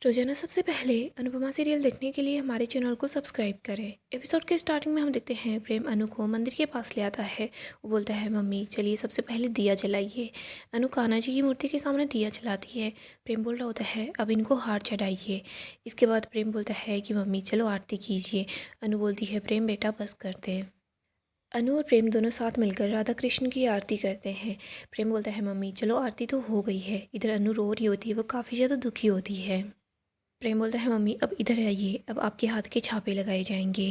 रोजाना सबसे पहले अनुपमा सीरियल देखने के लिए हमारे चैनल को सब्सक्राइब करें। एपिसोड के स्टार्टिंग में हम देखते हैं प्रेम अनु को मंदिर के पास ले आता है। वो बोलता है, मम्मी चलिए सबसे पहले दिया जलाइए। अनु कान्हा जी की मूर्ति के सामने दिया जलाती है। प्रेम बोल रहा होता है, अब इनको हार चढ़ाइए। इसके बाद प्रेम बोलता है कि मम्मी चलो आरती कीजिए। अनु बोलती है, प्रेम बेटा बस कर दे। अनु और प्रेम दोनों साथ मिलकर राधा कृष्ण की आरती करते हैं। प्रेम बोलता है, मम्मी चलो आरती तो हो गई है। इधर अनु रो रही होती है, वो काफ़ी ज़्यादा दुखी होती है। प्रेम बोलता है, मम्मी अब इधर आइए, अब आपके हाथ के छापे लगाए जाएंगे।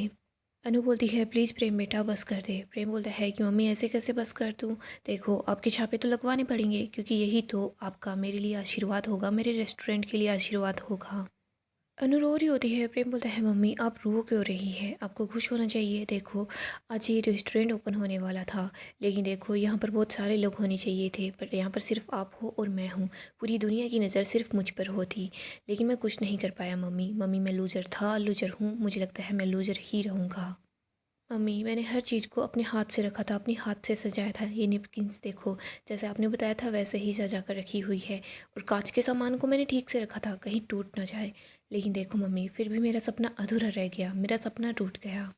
अनु बोलती है, प्लीज़ प्रेम बेटा बस कर दे। प्रेम बोलता है कि मम्मी ऐसे कैसे बस कर दूँ। देखो आपके छापे तो लगवाने पड़ेंगे, क्योंकि यही तो आपका मेरे लिए आशीर्वाद होगा, मेरे रेस्टोरेंट के लिए आशीर्वाद होगा। अनु रो रही होती है। प्रेम बोलता है, मम्मी आप रो क्यों रही है, आपको खुश होना चाहिए। देखो आज ये रेस्टोरेंट ओपन होने वाला था, लेकिन देखो यहाँ पर बहुत सारे लोग होने चाहिए थे, पर यहाँ पर सिर्फ आप हो और मैं हूँ। पूरी दुनिया की नज़र सिर्फ मुझ पर होती, लेकिन मैं कुछ नहीं कर पाया। मम्मी मम्मी मैं लूज़र था, लूज़र हूँ, मुझे लगता है मैं लूज़र ही रहूँगा। मम्मी मैंने हर चीज़ को अपने हाथ से रखा था, अपने हाथ से सजाया था। ये नेपकिन्स देखो, जैसे आपने बताया था वैसे ही सजा कर रखी हुई है। और कांच के सामान को मैंने ठीक से रखा था, कहीं टूट ना जाए। लेकिन देखो मम्मी, फिर भी मेरा सपना अधूरा रह गया, मेरा सपना टूट गया।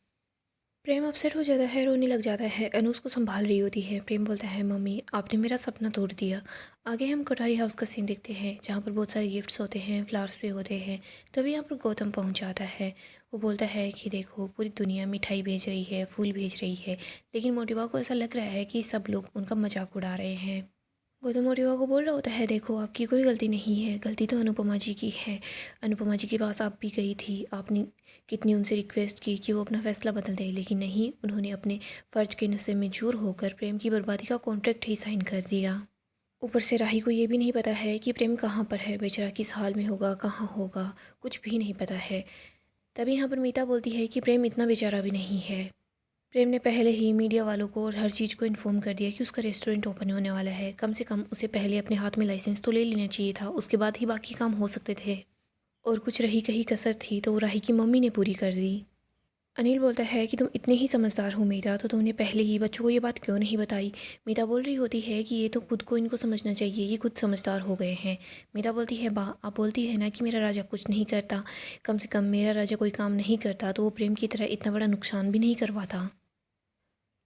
प्रेम अपसेट हो जाता है, रोने लग जाता है। अनु उसको संभाल रही होती है। प्रेम बोलता है, मम्मी आपने मेरा सपना तोड़ दिया। आगे हम कोठारी हाउस का सीन देखते हैं, जहाँ पर बहुत सारे गिफ्ट्स होते हैं, फ्लावर्स भी होते हैं। तभी यहाँ पर गौतम पहुँच जाता है। वो बोलता है कि देखो पूरी दुनिया मिठाई भेज रही है, फूल भेज रही है, लेकिन मोटिवा को ऐसा लग रहा है कि सब लोग उनका मजाक उड़ा रहे हैं। गौतम मोटिवा को बोल रहा होता है, देखो आपकी कोई गलती नहीं है, गलती तो अनुपमा जी की है। अनुपमा जी के पास आप भी गई थी, आपने कितनी उनसे रिक्वेस्ट की कि वो अपना फ़ैसला बदल दे, लेकिन नहीं, उन्होंने अपने फ़र्ज के नशे में चूर होकर प्रेम की बर्बादी का कॉन्ट्रैक्ट ही साइन कर दिया। ऊपर से राही को ये भी नहीं पता है कि प्रेम कहाँ पर है, बेचारा किस हाल में होगा, कहाँ होगा, कुछ भी नहीं पता है। तभी यहाँ पर मीता बोलती है कि प्रेम इतना बेचारा भी नहीं है। प्रेम ने पहले ही मीडिया वालों को और हर चीज़ को इन्फॉर्म कर दिया कि उसका रेस्टोरेंट ओपन होने वाला है। कम से कम उसे पहले अपने हाथ में लाइसेंस तो ले लेना चाहिए था, उसके बाद ही बाकी काम हो सकते थे। और कुछ रही कहीं कसर थी तो वो राही की मम्मी ने पूरी कर दी। अनिल बोलता है कि तुम इतने ही समझदार हो मीता, तो तुमने पहले ही बच्चों को ये बात क्यों नहीं बताई। मीता बोल रही होती है कि ये तो खुद को इनको समझना चाहिए, ये खुद समझदार हो गए हैं। मीता बोलती है, बा आप बोलती है ना कि मेरा राजा कुछ नहीं करता, कम से कम मेरा राजा कोई काम नहीं करता तो वो प्रेम की तरह इतना बड़ा नुकसान भी नहीं करवाता।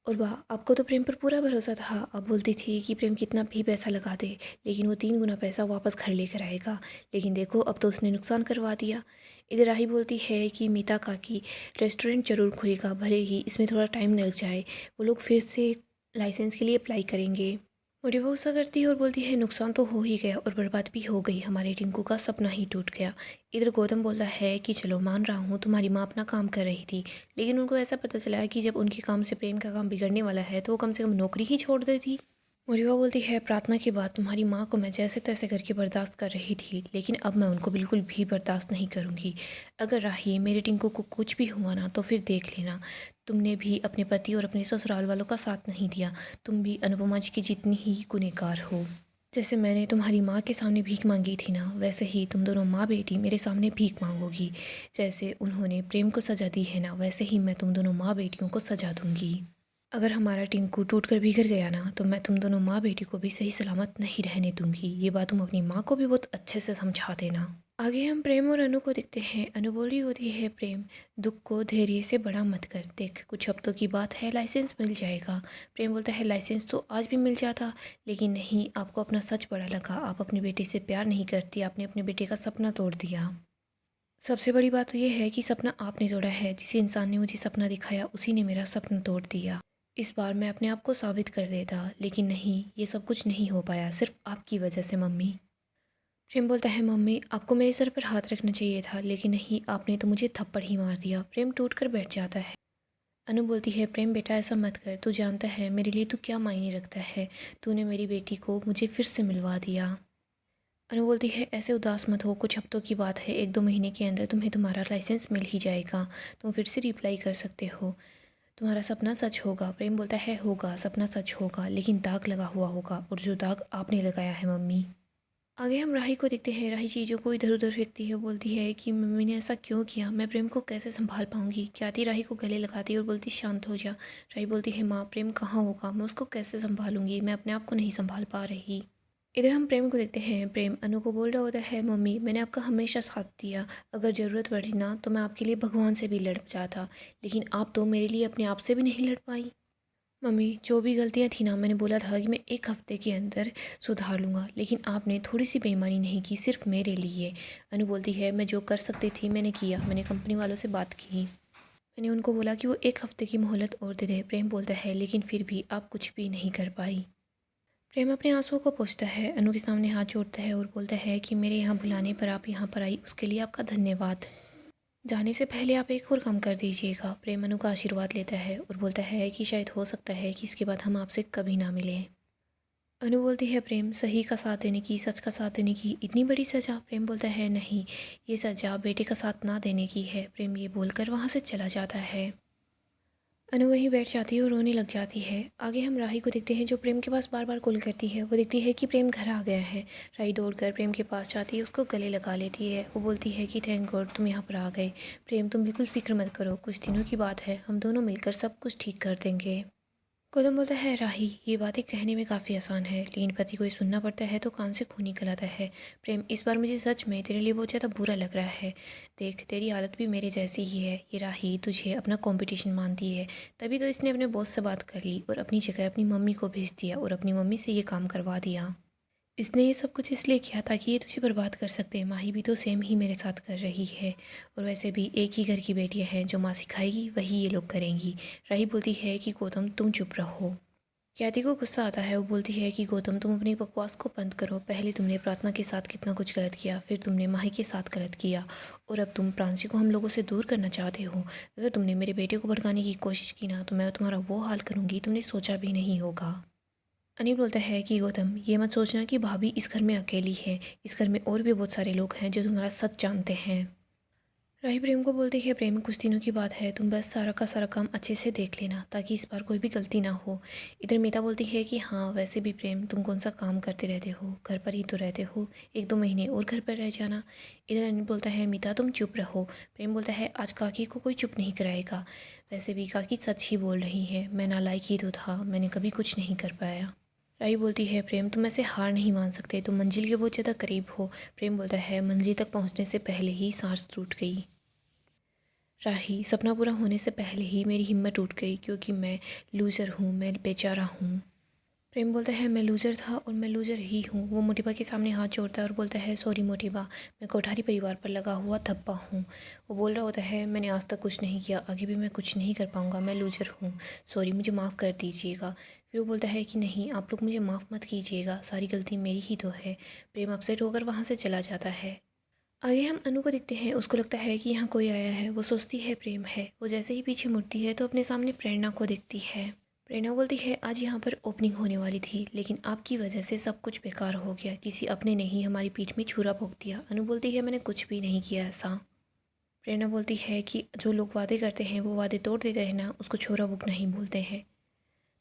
और वाह, आपको तो प्रेम पर पूरा भरोसा था। आप बोलती थी कि प्रेम कितना भी पैसा लगा दे, लेकिन वो 3 गुना पैसा वापस घर लेकर आएगा, लेकिन देखो अब तो उसने नुकसान करवा दिया। इधर राही बोलती है कि मीता काकी, रेस्टोरेंट ज़रूर खुलेगा, भले ही इसमें थोड़ा टाइम लग जाए, वो लोग फिर से लाइसेंस के लिए अप्लाई करेंगे। मोटी बहू सा करती है और बोलती है, नुकसान तो हो ही गया और बर्बाद भी हो गई, हमारे टिंकू का सपना ही टूट गया। इधर गौतम बोलता है कि चलो मान रहा हूँ तुम्हारी माँ अपना काम कर रही थी, लेकिन उनको ऐसा पता चला कि जब उनके काम से प्रेम का काम बिगड़ने वाला है तो वो कम से कम नौकरी ही छोड़ देती। मोरिवा बोलती है, प्रार्थना के बाद तुम्हारी माँ को मैं जैसे तैसे करके बर्दाश्त कर रही थी, लेकिन अब मैं उनको बिल्कुल भी बर्दाश्त नहीं करूँगी। अगर राही मेरे टिंकू को कुछ भी हुआ ना तो फिर देख लेना, तुमने भी अपने पति और अपने ससुराल वालों का साथ नहीं दिया, तुम भी अनुपमा जी की जितनी ही गुनहगार हो। जैसे मैंने तुम्हारी माँ के सामने भीख मांगी थी ना, वैसे ही तुम दोनों माँ बेटी मेरे सामने भीख मांगोगी। जैसे उन्होंने प्रेम को सज़ा दी है ना, वैसे ही मैं तुम दोनों माँ बेटियों को सज़ा दूंगी। अगर हमारा टिंकू टूट कर बिखर गया ना, तो मैं तुम दोनों माँ बेटी को भी सही सलामत नहीं रहने दूंगी। ये बात तुम अपनी माँ को भी बहुत अच्छे से समझा देना। आगे हम प्रेम और अनु को देखते हैं। अनु बोल रही होती है, प्रेम दुख को धैर्य से बड़ा मत कर, देख कुछ हफ्तों की बात है, लाइसेंस मिल जाएगा। प्रेम बोलता है, लाइसेंस तो आज भी मिल जाता, लेकिन नहीं, आपको अपना सच बड़ा लगा, आप अपनी बेटी से प्यार नहीं करती, आपने अपने बेटे का सपना तोड़ दिया। सबसे बड़ी बात तो ये है कि सपना आपने तोड़ा है, जिस इंसान ने मुझे सपना दिखाया उसी ने मेरा सपना तोड़ दिया। इस बार मैं अपने आप को साबित कर देता, लेकिन नहीं, ये सब कुछ नहीं हो पाया, सिर्फ आपकी वजह से मम्मी। प्रेम बोलता है, मम्मी आपको मेरे सर पर हाथ रखना चाहिए था, लेकिन नहीं, आपने तो मुझे थप्पड़ ही मार दिया। प्रेम टूट कर बैठ जाता है। अनु बोलती है, प्रेम बेटा ऐसा मत कर, तू जानता है मेरे लिए तू क्या मायने रखता है, तूने मेरी बेटी को मुझे फिर से मिलवा दिया। अनु बोलती है, ऐसे उदास मत हो, कुछ हफ्तों की बात है, 1-2 महीने के अंदर तुम्हें तुम्हारा लाइसेंस मिल ही जाएगा, तुम फिर से रिप्लाई कर सकते हो, तुम्हारा सपना सच होगा। प्रेम बोलता है, होगा, सपना सच होगा, लेकिन दाग लगा हुआ होगा, और जो दाग आपने लगाया है मम्मी। आगे हम राही को देखते हैं। राही चीज़ों को इधर उधर फेंकती है, बोलती है कि मम्मी ने ऐसा क्यों किया, मैं प्रेम को कैसे संभाल पाऊंगी। ख्याति राही को गले लगाती है और बोलती, शांत हो जा। राही बोलती है, माँ प्रेम कहाँ होगा, मैं उसको कैसे संभालूंगी, मैं अपने आप को नहीं संभाल पा रही। इधर हम प्रेम को देखते हैं। प्रेम अनु को बोल रहा होता है, मम्मी मैंने आपका हमेशा साथ दिया, अगर ज़रूरत पड़ी ना तो मैं आपके लिए भगवान से भी लड़ जाता, लेकिन आप तो मेरे लिए अपने आप से भी नहीं लड़ पाई। मम्मी जो भी गलतियाँ थी ना, मैंने बोला था कि मैं 1 हफ्ते के अंदर सुधार लूँगा, लेकिन आपने थोड़ी सी बेईमानी नहीं की सिर्फ मेरे लिए। अनु बोलती है, मैं जो कर सकती थी मैंने किया, मैंने कंपनी वालों से बात की, मैंने उनको बोला कि वो 1 हफ्ते की मोहलत और दे दे। प्रेम बोलता है, लेकिन फिर भी आप कुछ भी नहीं कर पाई। प्रेम अपने आंसुओं को पोंछता है, अनु के सामने हाथ जोड़ता है और बोलता है कि मेरे यहाँ बुलाने पर आप यहाँ पर आई, उसके लिए आपका धन्यवाद। जाने से पहले आप एक और काम कर दीजिएगा। प्रेम अनु का आशीर्वाद लेता है और बोलता है कि शायद हो सकता है कि इसके बाद हम आपसे कभी ना मिलें। अनु बोलती है, प्रेम सही का साथ देने की, सच का साथ देने की इतनी बड़ी सज़ा? प्रेम बोलता है, नहीं, ये सज़ा बेटे का साथ ना देने की है। प्रेम ये बोलकर वहाँ से चला जाता है। अनु वहीं बैठ जाती है और रोने लग जाती है। आगे हम राही को देखते हैं, जो प्रेम के पास बार बार कॉल करती है। वो देखती है कि प्रेम घर आ गया है। राही दौड़कर प्रेम के पास जाती है, उसको गले लगा लेती है। वो बोलती है कि थैंक गॉड तुम यहाँ पर आ गए। प्रेम तुम बिल्कुल फिक्र मत करो, कुछ दिनों की बात है, हम दोनों मिलकर सब कुछ ठीक कर देंगे। गौतम बोलता है, राही ये बातें कहने में काफ़ी आसान है, लेकिन पति को ये सुनना पड़ता है तो कान से खून निकल आता है। प्रेम इस बार मुझे सच में तेरे लिए बहुत ज़्यादा बुरा लग रहा है। देख तेरी हालत भी मेरे जैसी ही है। ये राही तुझे अपना कंपटीशन मानती है, तभी तो इसने अपने बॉस से बात कर ली और अपनी जगह अपनी मम्मी को भेज दिया और अपनी मम्मी से ये काम करवा दिया। इसने ये सब कुछ इसलिए किया ताकि ये तुझे बर्बाद कर सकते हैं। माही भी तो सेम ही मेरे साथ कर रही है, और वैसे भी एक ही घर की बेटियां हैं, जो माँ सिखाएगी वही ये लोग करेंगी। राही बोलती है कि गौतम तुम चुप रहो। ख्याति को गुस्सा आता है। वो बोलती है कि गौतम तुम अपनी बकवास को बंद करो। पहले तुमने प्रार्थना के साथ कितना कुछ गलत किया, फिर तुमने माही के साथ गलत किया, और अब तुम प्रांशी को हम लोगों से दूर करना चाहते हो। अगर तुमने मेरे बेटे को भड़काने की कोशिश की ना, तो मैं तुम्हारा वो हाल करूँगी तुमने सोचा भी नहीं होगा। अनिल बोलता है कि गौतम ये मत सोचना कि भाभी इस घर में अकेली है, इस घर में और भी बहुत सारे लोग हैं जो तुम्हारा सच जानते हैं। राही प्रेम को बोलती है, प्रेम कुछ दिनों की बात है, तुम बस सारा का सारा काम अच्छे से देख लेना ताकि इस बार कोई भी गलती ना हो। इधर मीता बोलती है कि हाँ वैसे भी प्रेम तुम कौन सा काम करते रहते हो, घर पर ही तो रहते हो, 1-2 महीने और घर पर रह जाना। इधर अनिल बोलता है, मीता तुम चुप रहो। प्रेम बोलता है, आज काकी को कोई चुप नहीं कराएगा। वैसे भी काकी सच ही बोल रही है, मैं नालायक ही तो था, मैंने कभी कुछ नहीं कर पाया। राही बोलती है, प्रेम तुम ऐसे हार नहीं मान सकते, तुम मंजिल के बहुत ज़्यादा करीब हो। प्रेम बोलता है, मंजिल तक पहुंचने से पहले ही सांस टूट गई। राही, सपना पूरा होने से पहले ही मेरी हिम्मत टूट गई, क्योंकि मैं लूज़र हूँ, मैं बेचारा हूँ। प्रेम बोलता है, मैं लूज़र था और मैं लूज़र ही हूँ। वो मोटिबा के सामने हाथ जोड़ता है और बोलता है, सॉरी मोटिबा, मैं कोठारी परिवार पर लगा हुआ धब्बा हूँ। वो बोल रहा होता है, मैंने आज तक कुछ नहीं किया, आगे भी मैं कुछ नहीं कर पाऊँगा, मैं लूज़र हूँ, सॉरी मुझे माफ़ कर दीजिएगा। फिर वो बोलता है कि नहीं, आप लोग मुझे माफ़ मत कीजिएगा, सारी गलती मेरी ही तो है। प्रेम अपसेट होकर वहाँ से चला जाता है। आगे हम अनु को देखते हैं। उसको लगता है कि यहाँ कोई आया है। वो सोचती है प्रेम है। वो जैसे ही पीछे मुड़ती है तो अपने सामने प्रेरणा को देखती है। प्रेरणा बोलती है, आज यहाँ पर ओपनिंग होने वाली थी, लेकिन आपकी वजह से सब कुछ बेकार हो गया, किसी अपने ने ही हमारी पीठ में छुरा भोंक दिया। अनु बोलती है, मैंने कुछ भी नहीं किया ऐसा। प्रेरणा बोलती है कि जो लोग वादे करते हैं वो वादे तोड़ देते हैं ना, उसको छोरा भोंक नहीं बोलते हैं।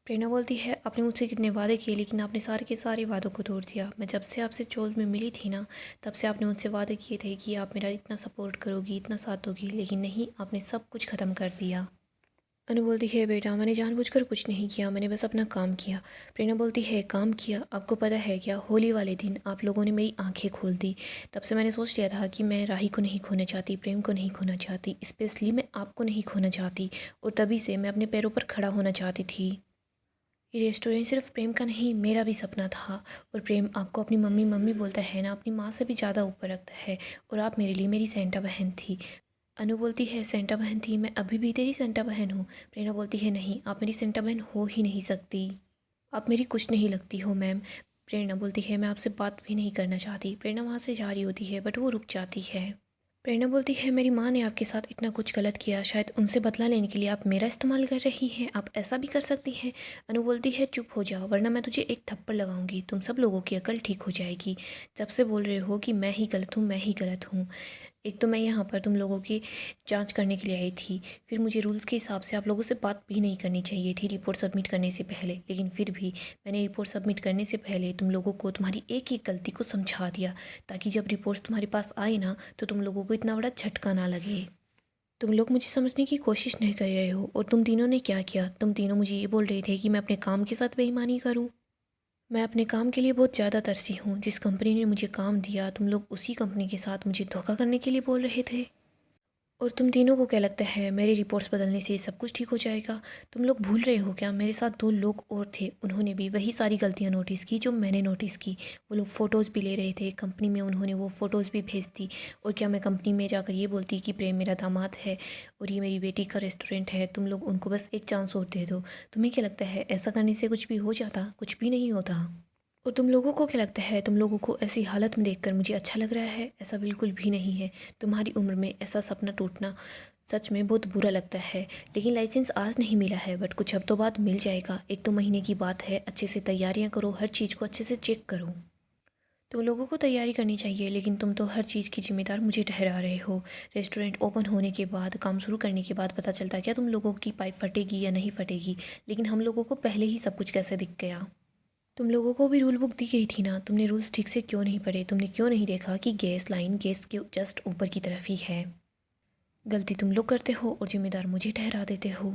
प्रेरणा बोलती है, आपने मुझसे कितने वादे किए, लेकिन आपने सारे के सारे वादों को तोड़ दिया। मैं जब से आपसे चोल में मिली थी ना, तब से आपने मुझसे वादे किए थे कि आप मेरा इतना सपोर्ट करोगी, इतना साथ दोगी, लेकिन नहीं, आपने सब कुछ ख़त्म कर दिया। अनु बोलती है, बेटा मैंने जानबूझकर कुछ नहीं किया, मैंने बस अपना काम किया। प्रेरणा बोलती है, काम किया? आपको पता है क्या, होली वाले दिन आप लोगों ने मेरी आंखें खोल दी। तब से मैंने सोच लिया था कि मैं राही को नहीं खोना चाहती, प्रेम को नहीं खोना चाहती, स्पेशली मैं आपको नहीं खोना चाहती, और तभी से मैं अपने पैरों पर खड़ा होना चाहती थी। ये रेस्टोरेंट सिर्फ प्रेम का नहीं, मेरा भी सपना था। और प्रेम आपको अपनी मम्मी मम्मी बोलता है ना, अपनी माँ से भी ज़्यादा ऊपर रखता है, और आप मेरे लिए मेरी सेंटा बहन थी। अनु बोलती है, सेंटा बहन थी? मैं अभी भी तेरी सेंटा बहन हूँ। प्रेरणा बोलती है, नहीं, आप मेरी सेंटा बहन हो ही नहीं सकती, आप मेरी कुछ नहीं लगती हो मैम। प्रेरणा बोलती है, मैं आपसे बात भी नहीं करना चाहती। प्रेरणा वहाँ से जा रही होती है, बट वो रुक जाती है। प्रेरणा बोलती है, मेरी माँ ने आपके साथ इतना कुछ गलत किया, शायद उनसे बदला लेने के लिए आप मेरा इस्तेमाल कर रही हैं, आप ऐसा भी कर सकती हैं। अनु बोलती है, चुप हो जाओ वरना मैं तुझे एक थप्पड़ लगाऊंगी, तुम सब लोगों की अकल ठीक हो जाएगी। जब से बोल रहे हो कि मैं ही गलत हूँ, मैं ही गलत हूँ। एक तो मैं यहाँ पर तुम लोगों की जांच करने के लिए आई थी, फिर मुझे रूल्स के हिसाब से आप लोगों से बात भी नहीं करनी चाहिए थी रिपोर्ट सबमिट करने से पहले, लेकिन फिर भी मैंने रिपोर्ट सबमिट करने से पहले तुम लोगों को तुम्हारी एक एक गलती को समझा दिया, ताकि जब रिपोर्ट्स तुम्हारे पास आए ना, तो तुम लोगों को इतना बड़ा झटका ना लगे। तुम लोग मुझे समझने की कोशिश नहीं कर रहे हो। और तुम तीनों ने क्या किया? तुम तीनों मुझे ये बोल रहे थे कि मैं अपने काम के साथ बेईमानी करूँ। मैं अपने काम के लिए बहुत ज़्यादा तरसी हूँ। जिस कंपनी ने मुझे काम दिया, तुम लोग उसी कंपनी के साथ मुझे धोखा करने के लिए बोल रहे थे। और तुम तीनों को क्या लगता है मेरी रिपोर्ट्स बदलने से सब कुछ ठीक हो जाएगा? तुम लोग भूल रहे हो क्या, मेरे साथ 2 लोग और थे, उन्होंने भी वही सारी गलतियाँ नोटिस की जो मैंने नोटिस की। वो लोग फ़ोटोज़ भी ले रहे थे, कंपनी में उन्होंने वो फ़ोटोज़ भी भेज दी। और क्या मैं कंपनी में जाकर ये बोलती कि प्रेम मेरा दामाद है और ये मेरी बेटी का रेस्टोरेंट है, तुम लोग उनको बस एक चांस और दे दो। तुम्हें क्या लगता है ऐसा करने से कुछ भी हो जाता? कुछ भी नहीं होता। और तुम लोगों को क्या लगता है, तुम लोगों को ऐसी हालत में देखकर मुझे अच्छा लग रहा है? ऐसा बिल्कुल भी नहीं है। तुम्हारी उम्र में ऐसा सपना टूटना सच में बहुत बुरा लगता है। लेकिन लाइसेंस आज नहीं मिला है, बट कुछ हफ्तों बाद मिल जाएगा। 1-2 महीने की बात है। अच्छे से तैयारियां करो, हर चीज़ को अच्छे से चेक करो। तुम लोगों को तैयारी करनी चाहिए, लेकिन तुम तो हर चीज़ की जिम्मेदार मुझे ठहरा रहे हो। रेस्टोरेंट ओपन होने के बाद, काम शुरू करने के बाद पता चलता क्या तुम लोगों की पाइप फटेगी या नहीं फटेगी, लेकिन हम लोगों को पहले ही सब कुछ कैसे दिख गया। तुम लोगों को भी रूल बुक दी गई थी ना, तुमने रूल्स ठीक से क्यों नहीं पढ़े? तुमने क्यों नहीं देखा कि गैस लाइन गैस के जस्ट ऊपर की तरफ ही है? गलती तुम लोग करते हो और जिम्मेदार मुझे ठहरा देते हो।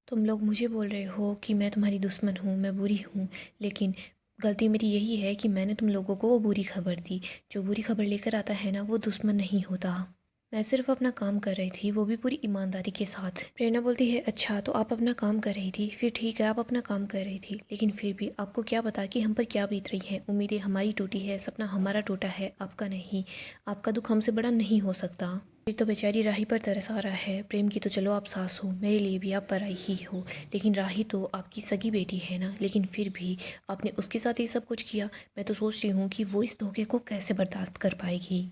तुम लोग मुझे बोल रहे हो कि मैं तुम्हारी दुश्मन हूँ, मैं बुरी हूँ, लेकिन गलती मेरी यही है कि मैंने तुम लोगों को वो बुरी खबर दी। जो बुरी खबर लेकर आता है ना, वो दुश्मन नहीं होता। मैं सिर्फ अपना काम कर रही थी, वो भी पूरी ईमानदारी के साथ। प्रेरणा बोलती है, अच्छा तो आप अपना काम कर रही थी, फिर ठीक है आप अपना काम कर रही थी, लेकिन फिर भी आपको क्या पता कि हम पर क्या बीत रही है। उम्मीदें हमारी टूटी है, सपना हमारा टूटा है, आपका नहीं। आपका दुख हमसे बड़ा नहीं हो सकता। फिर तो बेचारी राही पर तरस आ रहा है। प्रेम की तो चलो आप सास हो, मेरे लिए भी आप पराई ही हो, लेकिन राही तो आपकी सगी बेटी है ना। लेकिन फिर भी आपने उसके साथ ये सब कुछ किया। मैं तो सोच रही हूँ कि वो इस धोखे को कैसे बर्दाश्त कर पाएगी।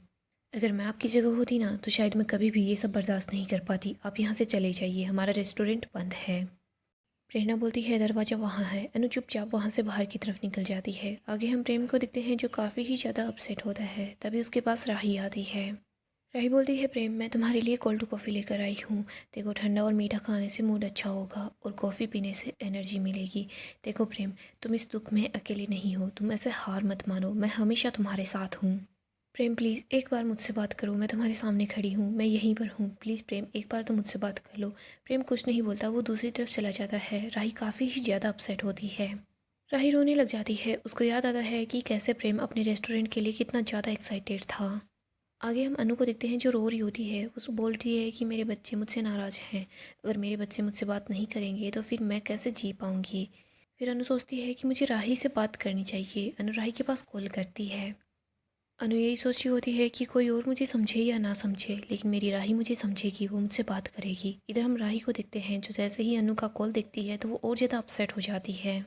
अगर मैं आपकी जगह होती ना, तो शायद मैं कभी भी ये सब बर्दाश्त नहीं कर पाती। आप यहाँ से चले जाइए, हमारा रेस्टोरेंट बंद है। प्रेरणा बोलती है, दरवाज़ा वहाँ है। अनु चुपचाप वहाँ से बाहर की तरफ निकल जाती है। आगे हम प्रेम को दिखते हैं जो काफ़ी ही ज़्यादा अपसेट होता है। तभी उसके पास राही आती है। राही बोलती है, प्रेम मैं तुम्हारे लिए कोल्ड कॉफ़ी लेकर आई हूँ। देखो ठंडा और मीठा खाने से मूड अच्छा होगा और कॉफ़ी पीने से एनर्जी मिलेगी। देखो प्रेम, तुम इस दुख में अकेले नहीं हो, तुम ऐसे हार मत मानो, मैं हमेशा तुम्हारे साथ हूँ। प्रेम प्लीज़ एक बार मुझसे बात करो, मैं तुम्हारे सामने खड़ी हूँ, मैं यहीं पर हूँ। प्लीज़ प्रेम एक बार तो मुझसे बात कर लो। प्रेम कुछ नहीं बोलता, वो दूसरी तरफ चला जाता है। राही काफ़ी ही ज़्यादा अपसेट होती है। राही रोने लग जाती है। उसको याद आता है कि कैसे प्रेम अपने रेस्टोरेंट के लिए कितना ज़्यादा एक्साइटेड था। आगे हम अनु को देखते हैं जो रो रही होती है। वो बोलती है कि मेरे बच्चे मुझसे नाराज़ हैं, अगर मेरे बच्चे मुझसे बात नहीं करेंगे तो फिर मैं कैसे जी पाऊँगी। फिर अनु सोचती है कि मुझे राही से बात करनी चाहिए। अनु राही के पास कॉल करती है। अनु यही सोच रही होती है कि कोई और मुझे समझे या ना समझे, लेकिन मेरी राही मुझे समझेगी, वो मुझसे बात करेगी। इधर हम राही को देखते हैं जो जैसे ही अनु का कॉल देखती है तो वो और ज़्यादा अपसेट हो जाती है।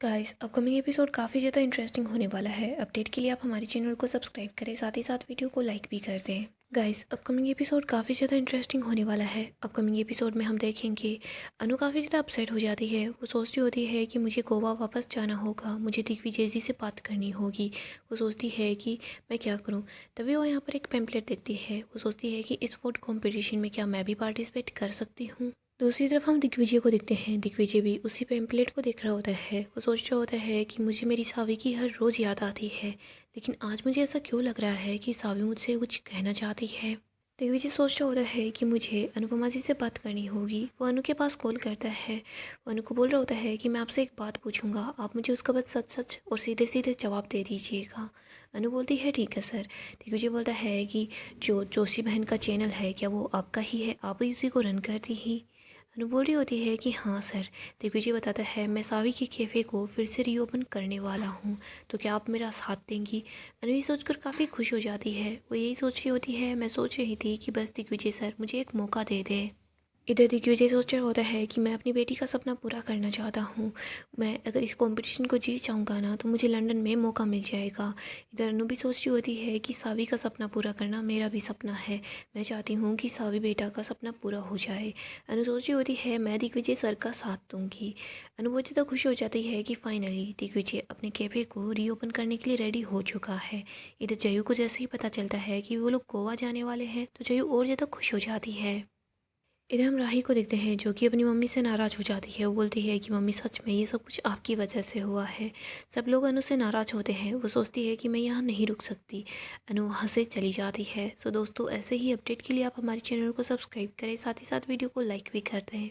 गाइस अपकमिंग एपिसोड काफ़ी ज़्यादा इंटरेस्टिंग होने वाला है। अपडेट के लिए आप हमारे चैनल को सब्सक्राइब करें, साथ ही साथ वीडियो को लाइक भी कर दें। गाइस अपकमिंग एपिसोड काफ़ी ज़्यादा इंटरेस्टिंग होने वाला है। अपकमिंग एपिसोड में हम देखेंगे अनु काफ़ी ज़्यादा अपसेट हो जाती है। वो सोचती होती है कि मुझे गोवा वापस जाना होगा, मुझे दिग्विजय जी से बात करनी होगी। वो सोचती है कि मैं क्या करूं। तभी वो यहाँ पर एक पैम्पलेट देखती है। वो सोचती है कि इस फूड कॉम्पिटिशन में क्या मैं भी पार्टिसिपेट कर सकती हूँ। दूसरी तरफ हम दिग्विजय को देखते हैं। दिग्विजय भी उसी पैम्पलेट को देख रहा होता है। वो सोच रहा होता है कि मुझे मेरी सावी की हर रोज़ याद आती है, लेकिन आज मुझे ऐसा क्यों लग रहा है कि सावी मुझसे कुछ कहना चाहती है। दिग्विजय सोच रहा होता है कि मुझे अनुपमा जी से बात करनी होगी। वो अनु के पास कॉल करता है। वो अनु को बोल रहा होता है कि मैं आपसे एक बात पूछूंगा, आप मुझे उसका बस सच सच और सीधे सीधे जवाब दे दीजिएगा। अनु बोलती है ठीक है सर। दिग्विजय बोलता है कि जो जोशी बहन का चैनल है क्या वो आपका ही है, आप ही उसी को रन करती ही। अनु बोल रही होती है कि हाँ सर। दिग्विजय बताता है, मैं सावी के कैफ़े को फिर से रीओपन करने वाला हूँ, तो क्या आप मेरा साथ देंगी। अनु ये सोचकर काफ़ी खुश हो जाती है। वो यही सोच रही होती है, मैं सोच रही थी कि बस दिग्विजय सर मुझे एक मौका दे दे। इधर दिग्विजय सोच रहा होता है कि मैं अपनी बेटी का सपना पूरा करना चाहता हूँ। मैं अगर इस कंपटीशन को जीत जाऊँगा ना, तो मुझे लंदन में मौका मिल जाएगा। इधर अनु भी सोच रही होती है कि सावी का सपना पूरा करना मेरा भी सपना है। मैं चाहती हूँ कि सावी बेटा का सपना पूरा हो जाए। अनु सोच रही होती है मैं दिग्विजय सर का साथ दूँगी। अनु बहुत ज़्यादा खुश हो जाती है कि फाइनली दिग्विजय अपने कैफ़े को रीओपन करने के लिए रेडी हो चुका है। इधर जयू को जैसे ही पता चलता है कि वो लोग गोवा जाने वाले हैं, तो जयू और ज़्यादा खुश हो जाती है। इधर हम राही को देखते हैं जो कि अपनी मम्मी से नाराज़ हो जाती है। वो बोलती है कि मम्मी सच में ये सब कुछ आपकी वजह से हुआ है। सब लोग अनु से नाराज़ होते हैं। वो सोचती है कि मैं यहाँ नहीं रुक सकती। अनु वहाँ से चली जाती है। सो दोस्तों ऐसे ही अपडेट के लिए आप हमारे चैनल को सब्सक्राइब करें, साथ ही साथ वीडियो को लाइक भी कर दें।